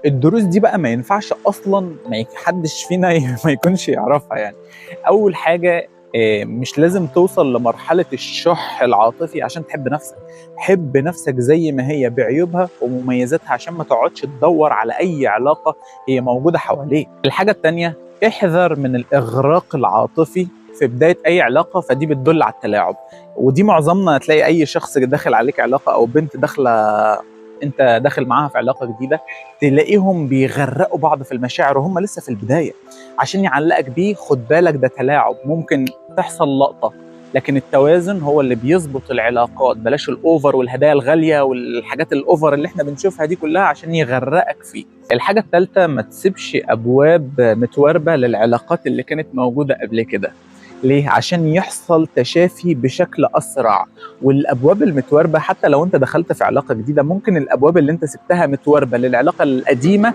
الدروس دي بقى ما ينفعش اصلا ما حدش فينا ما يكونش يعرفها يعني. اول حاجه، مش لازم توصل لمرحله الشح العاطفي عشان تحب نفسك. حب نفسك زي ما هي بعيوبها ومميزاتها عشان ما تقعدش تدور على اي علاقه هي موجوده حواليك. الحاجه التانيه، احذر من الاغراق العاطفي في بدايه اي علاقه، فدي بتدل على التلاعب. ودي معظمنا هتلاقي اي شخص داخل عليك علاقه او بنت داخله انت داخل معاها في علاقه جديده، تلاقيهم بيغرقوا بعض في المشاعر وهم لسه في البدايه عشان يعلقك بيه. خد بالك، ده تلاعب، ممكن تحصل لقطه، لكن التوازن هو اللي بيظبط العلاقات. بلاش الاوفر والهدايا الغاليه والحاجات الاوفر اللي احنا بنشوفها دي كلها عشان يغرقك فيه. الحاجه الثالثه، ما تسيبش ابواب متواربه للعلاقات اللي كانت موجوده قبل كده. ليه؟ عشان يحصل تشافي بشكل اسرع. والابواب المتواربه، حتى لو انت دخلت في علاقه جديده، ممكن الابواب اللي انت سبتها متواربه للعلاقه القديمه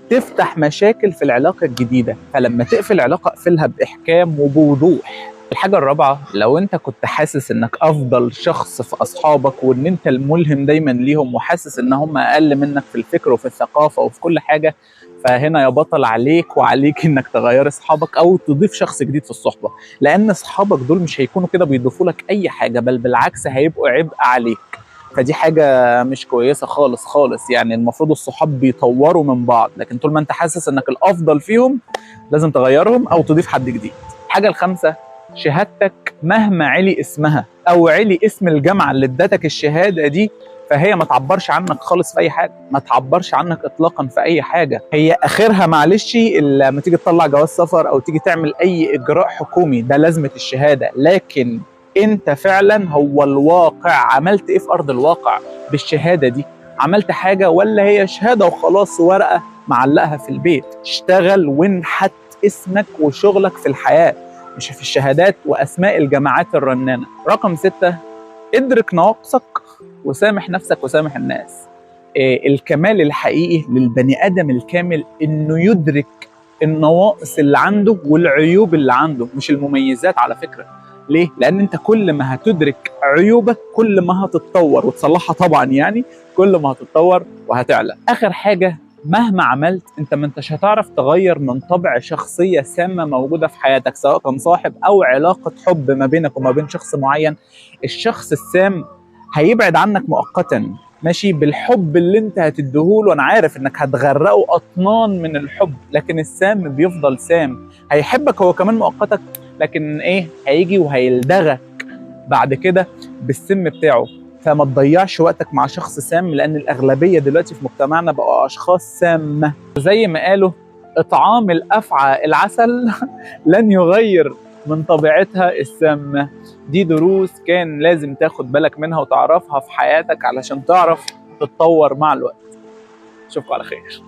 تفتح مشاكل في العلاقه الجديده. فلما تقفل علاقه اقفلها باحكام وبوضوح. الحاجه الرابعه، لو انت كنت حاسس انك افضل شخص في اصحابك وان انت الملهم دايما ليهم وحاسس ان هم اقل منك في الفكر وفي الثقافه وفي كل حاجه، فهنا يا بطل عليك وعليك انك تغير اصحابك او تضيف شخص جديد في الصحبه. لان اصحابك دول مش هيكونوا كده بيضيفوا لك اي حاجه، بل بالعكس هيبقوا عبء عليك. فدي حاجه مش كويسه خالص خالص يعني. المفروض الصحاب بيطوروا من بعض، لكن طول ما انت حاسس انك الافضل فيهم لازم تغيرهم او تضيف حد جديد. الحاجه الخامسه، شهادتك مهما علي اسمها او علي اسم الجامعه اللي ادتك الشهاده دي، فهي ما تعبرش عنك خالص في اي حاجه، ما تعبرش عنك اطلاقا في اي حاجه. هي اخرها معلش لما تيجي تطلع جواز سفر او تيجي تعمل اي اجراء حكومي، ده لازمه الشهاده. لكن انت فعلا هو الواقع عملت ايه في ارض الواقع بالشهاده دي؟ عملت حاجه ولا هي شهاده وخلاص، ورقه معلقها في البيت؟ اشتغل وانحت اسمك وشغلك في الحياه، مش في الشهادات واسماء الجامعات الرنانه. رقم 6، ادرك نواقصك وسامح نفسك وسامح الناس. الكمال الحقيقي للبني ادم الكامل انه يدرك النواقص اللي عنده والعيوب اللي عنده، مش المميزات على فكره. ليه؟ لان انت كل ما هتدرك عيوبك كل ما هتتطور وتصلحها طبعا يعني، كل ما هتتطور وهتعلى. اخر حاجه، مهما عملت انت ما انتش هتعرف تغير من طبع شخصيه سامه موجوده في حياتك، سواء كان صاحب او علاقه حب ما بينك وما بين شخص معين. الشخص السام هيبعد عنك مؤقتا، ماشي بالحب اللي انت هتديهوله. انا عارف انك هتغرقه اطنان من الحب، لكن السام بيفضل سام. هيحبك هو كمان مؤقتا، لكن ايه، هيجي وهيلدغك بعد كده بالسم بتاعه. فما تضيعش وقتك مع شخص سام، لان الاغلبيه دلوقتي في مجتمعنا بقوا اشخاص سامه. زي ما قالوا، اطعام الافعى العسل لن يغير من طبيعتها السامه. دي دروس كان لازم تاخد بالك منها وتعرفها في حياتك علشان تعرف تتطور مع الوقت. اشوفكم على خير.